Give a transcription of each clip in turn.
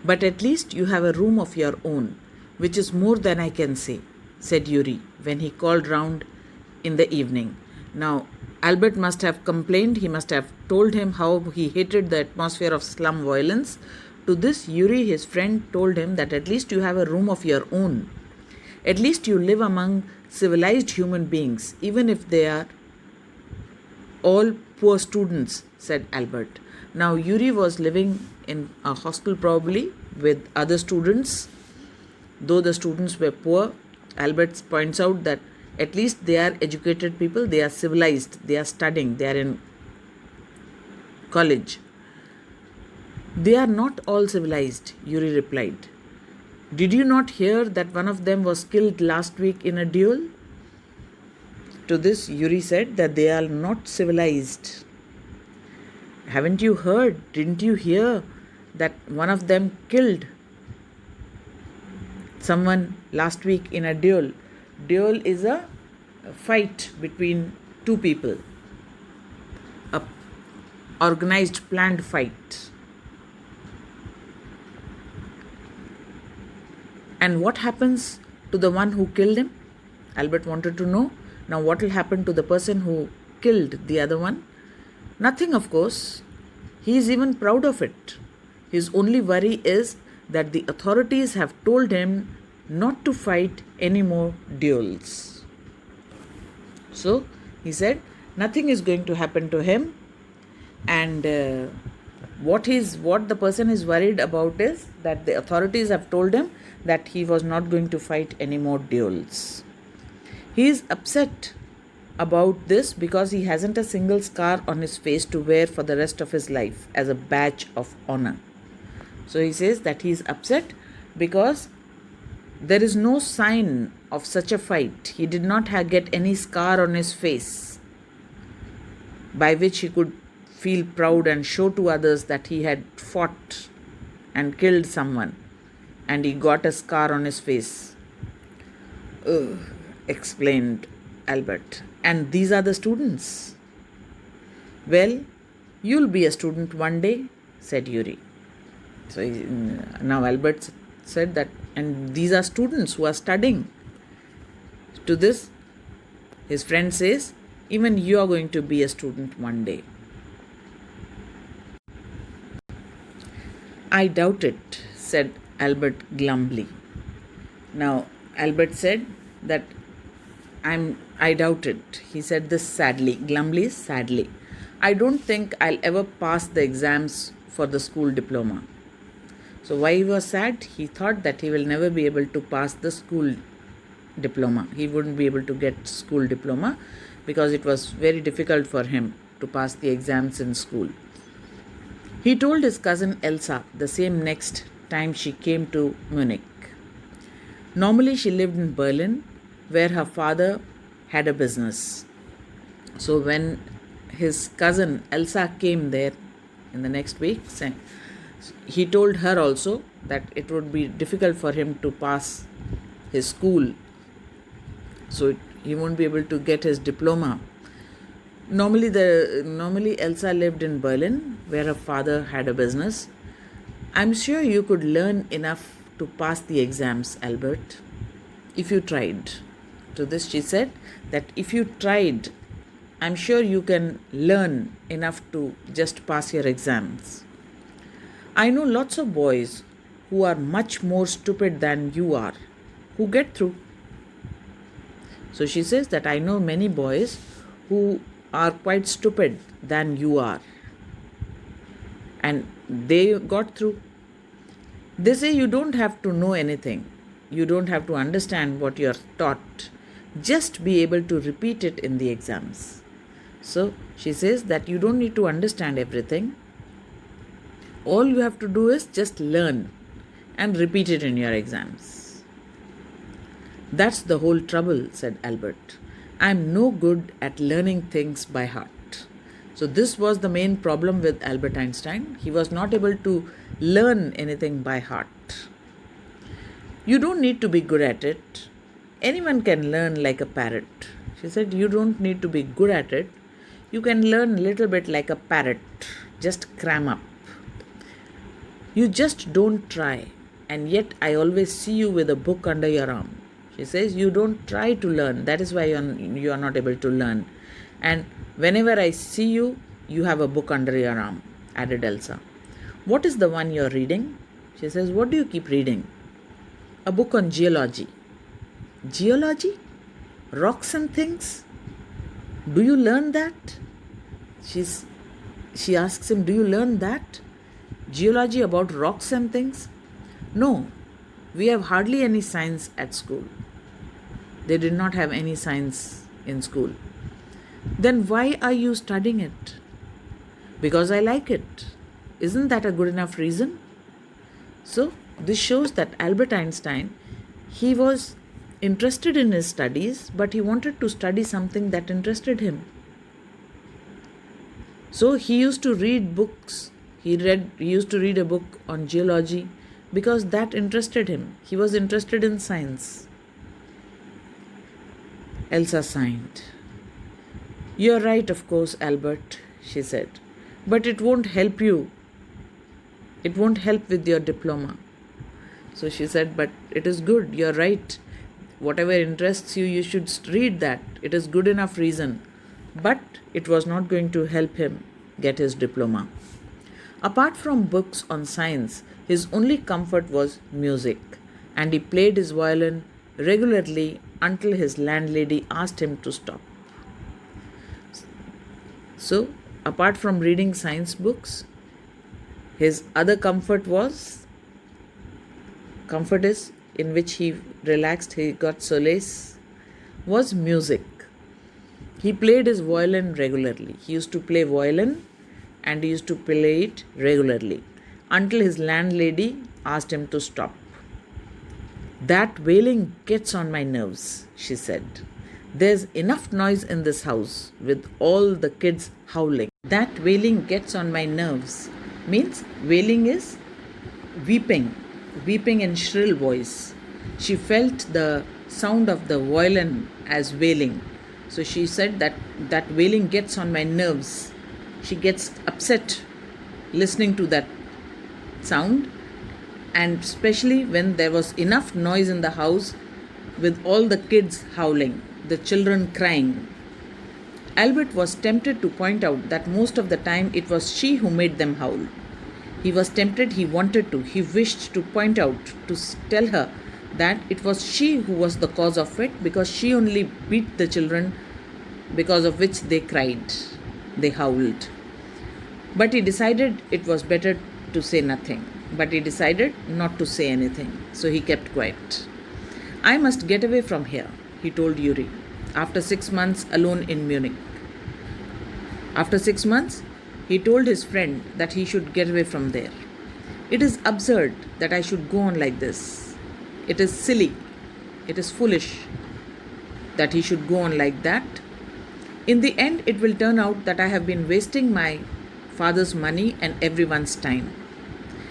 But at least you have a room of your own, which is more than I can say, said Yuri when he called round in the evening. Now, Albert must have complained, he must have told him how he hated the atmosphere of slum violence. To this, Yuri, his friend, told him that at least you have a room of your own. At least you live among civilized human beings, even if they are all poor students, said Albert. Now, Yuri was living in a hostel probably with other students. Though the students were poor, Albert points out that at least they are educated people, they are civilized, they are studying, they are in college. They are not all civilized, Yuri replied. Did you not hear that one of them was killed last week in a duel? To this, Yuri said that they are not civilized. Haven't you heard? Didn't you hear that one of them killed someone last week in a duel? Duel is a fight between two people, a organized, planned fight. And what happens to the one who killed him? Albert wanted to know. Now, what will happen to the person who killed the other one? Nothing, of course. He is even proud of it. His only worry is that the authorities have told him not to fight any more duels. So, he said, nothing is going to happen to him. And what the person is worried about is that the authorities have told him that he was not going to fight any more duels. He is upset about this because he hasn't a single scar on his face to wear for the rest of his life as a badge of honor. So he says that he is upset because there is no sign of such a fight. He did not get any scar on his face by which he could feel proud and show to others that he had fought and killed someone and he got a scar on his face. Ugh, explained Albert. And these are the students. Well, you'll be a student one day, said Yuri. So now Albert said that, and these are students who are studying. To this, his friend says, even you are going to be a student one day. I doubt it, said Albert glumly. Now, Albert said that I doubt it. He said this sadly. Glumly, sadly. I don't think I'll ever pass the exams for the school diploma. So why he was sad? He thought that he will never be able to pass the school diploma. He wouldn't be able to get school diploma because it was very difficult for him to pass the exams in school. He told his cousin Elsa the same next time she came to Munich. Normally she lived in Berlin, where her father had a business. So when his cousin Elsa came there in the next week, he told her also that it would be difficult for him to pass his school. So he won't be able to get his diploma. Normally Elsa lived in Berlin, where her father had a business. I'm sure you could learn enough to pass the exams, Albert, if you tried. To this she said that if you tried, I'm sure you can learn enough to just pass your exams. I know lots of boys who are much more stupid than you are, who get through. So she says that I know many boys who are quite stupid than you are. And they got through. They say you don't have to know anything. You don't have to understand what you're taught. Just be able to repeat it in the exams. So she says that you don't need to understand everything. All you have to do is just learn and repeat it in your exams. That's the whole trouble, said Albert. I'm no good at learning things by heart. So this was the main problem with Albert Einstein. He was not able to learn anything by heart. You don't need to be good at it. Anyone can learn like a parrot. She said, you don't need to be good at it. You can learn a little bit like a parrot. Just cram up. You just don't try, and yet I always see you with a book under your arm. She says, you don't try to learn. That is why you are not able to learn. And whenever I see you, you have a book under your arm, added Elsa. What is the one you're reading? She says, what do you keep reading? A book on geology. Geology? Rocks and things? Do you learn that? She asks him, do you learn that? Geology about rocks and things? No, we have hardly any science at school. They did not have any science in school. Then why are you studying it? Because I like it. Isn't that a good enough reason? So, this shows that Albert Einstein, he was interested in his studies, but he wanted to study something that interested him. So, he used to read books. He used to read a book on geology because that interested him. He was interested in science. Elsa sighed. You're right, of course, Albert, she said. But it won't help you. It won't help with your diploma. So she said, but it is good, you're right. Whatever interests you, you should read that. It is good enough reason. But it was not going to help him get his diploma. Apart from books on science, his only comfort was music, and he played his violin regularly until his landlady asked him to stop. So, apart from reading science books, his other comfort is in which he relaxed, he got solace, was music. He played his violin regularly. He used to play violin and he used to play it regularly until his landlady asked him to stop. That wailing gets on my nerves, she said. There's enough noise in this house with all the kids howling. That wailing gets on my nerves means wailing is weeping in shrill voice. She felt the sound of the violin as wailing. So she said that wailing gets on my nerves. She gets upset listening to that sound, and especially when there was enough noise in the house with all the kids howling, the children crying. Albert was tempted to point out that most of the time it was she who made them howl. He was tempted, he wanted to, he wished to point out, to tell her that it was she who was the cause of it, because she only beat the children, because of which they cried, they howled. But he decided it was better to say nothing. But he decided not to say anything, so he kept quiet. I must get away from here, he told Yuri, after 6 months alone in Munich. After 6 months, he told his friend that he should get away from there. It is absurd that I should go on like this. It is silly. It is foolish that he should go on like that. In the end, it will turn out that I have been wasting my father's money and everyone's time.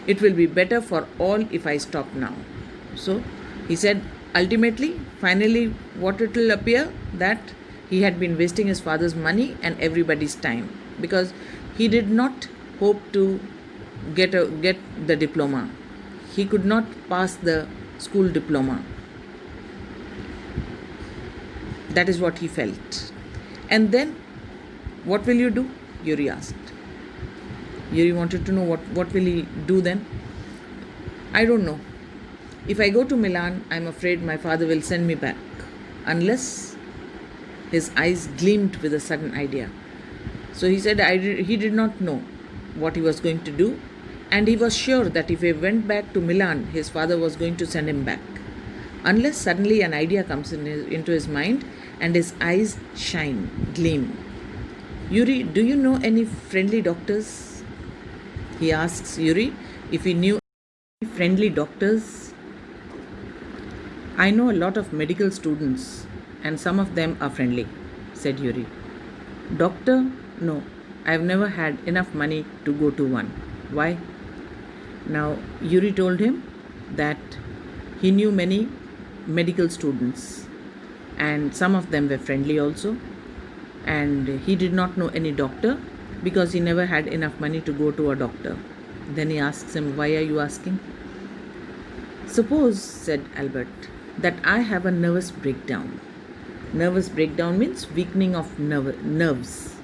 It will be better for all if I stop now. So, he said, ultimately, finally, what it will appear that he had been wasting his father's money and everybody's time, because he did not hope to get the diploma. He could not pass the school diploma. That is what he felt. And then, what will you do? Yuri asked. Yuri wanted to know what will he do then? I don't know. If I go to Milan, I'm afraid my father will send me back. Unless his eyes gleamed with a sudden idea. So he said he did not know what he was going to do, and he was sure that if he went back to Milan, his father was going to send him back. Unless suddenly an idea comes into his mind and his eyes shine, gleam. Yuri, do you know any friendly doctors? He asks Yuri if he knew any friendly doctors. I know a lot of medical students and some of them are friendly, said Yuri. Doctor? No, I have never had enough money to go to one. Why? Now, Yuri told him that he knew many medical students and some of them were friendly also, and he did not know any doctor because he never had enough money to go to a doctor. Then he asks him, "Why are you asking?" "Suppose," said Albert, "that I have a nervous breakdown." Nervous breakdown means weakening of nerves.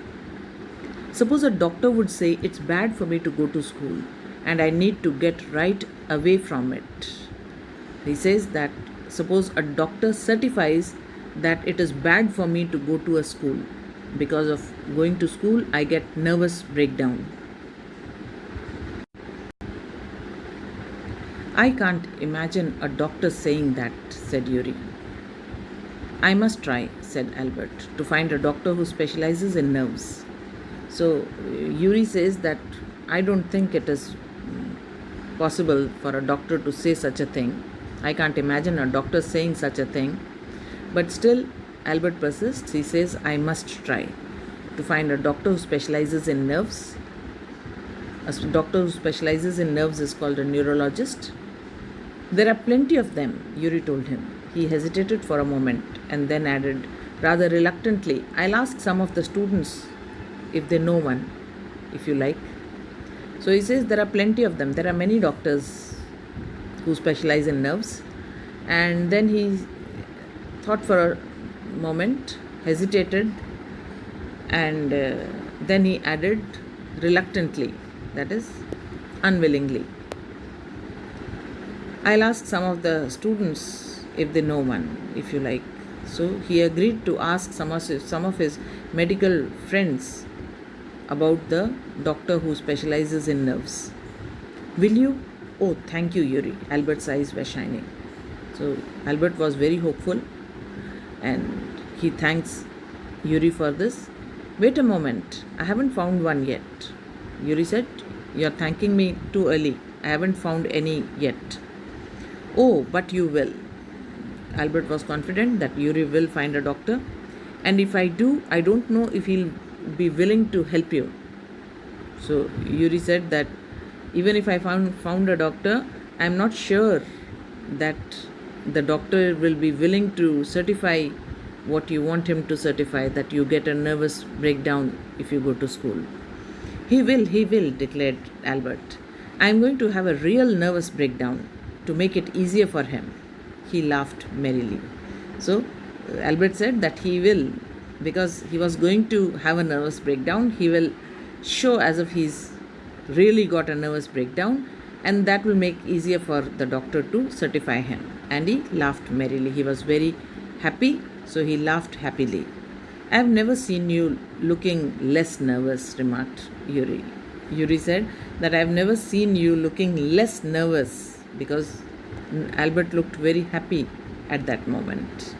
Suppose a doctor would say it's bad for me to go to school and I need to get right away from it. He says that suppose a doctor certifies that it is bad for me to go to a school. Because of going to school, I get nervous breakdown. "I can't imagine a doctor saying that," said Yuri. "I must try," said Albert, "to find a doctor who specializes in nerves." So Yuri says that I don't think it is possible for a doctor to say such a thing. I can't imagine a doctor saying such a thing. But still, Albert persists. He says, "I must try to find a doctor who specializes in nerves." A doctor who specializes in nerves is called a neurologist. "There are plenty of them," Yuri told him. He hesitated for a moment and then added, rather reluctantly, "I'll ask some of the students if they know one, if you like." So he says there are plenty of them. There are many doctors who specialize in nerves. And then he thought for a moment, hesitated, and then he added reluctantly, that is, unwillingly, "I'll ask some of the students if they know one, if you like." So he agreed to ask some of his medical friends about the doctor who specializes in nerves. "Will you?" "Oh, thank you, Yuri." Albert's eyes were shining. So Albert was very hopeful and he thanks Yuri for this. "Wait a moment, I haven't found one yet." Yuri said, "You're thanking me too early. I haven't found any yet." "Oh, but you will." Albert was confident that Yuri will find a doctor. "And if I do, I don't know if he'll be willing to help you." So Yuri said that even if I found a doctor, I'm not sure that the doctor will be willing to certify what you want him to certify, that you get a nervous breakdown if you go to school. He will, declared Albert. "I'm going to have a real nervous breakdown to make it easier for him." He laughed merrily. So Albert said that he will, because he was going to have a nervous breakdown, he will show as if he's really got a nervous breakdown, and that will make easier for the doctor to certify him. And he laughed merrily. He was very happy, so he laughed happily. "I've never seen you looking less nervous," remarked Yuri. Yuri said that I've never seen you looking less nervous, because Albert looked very happy at that moment.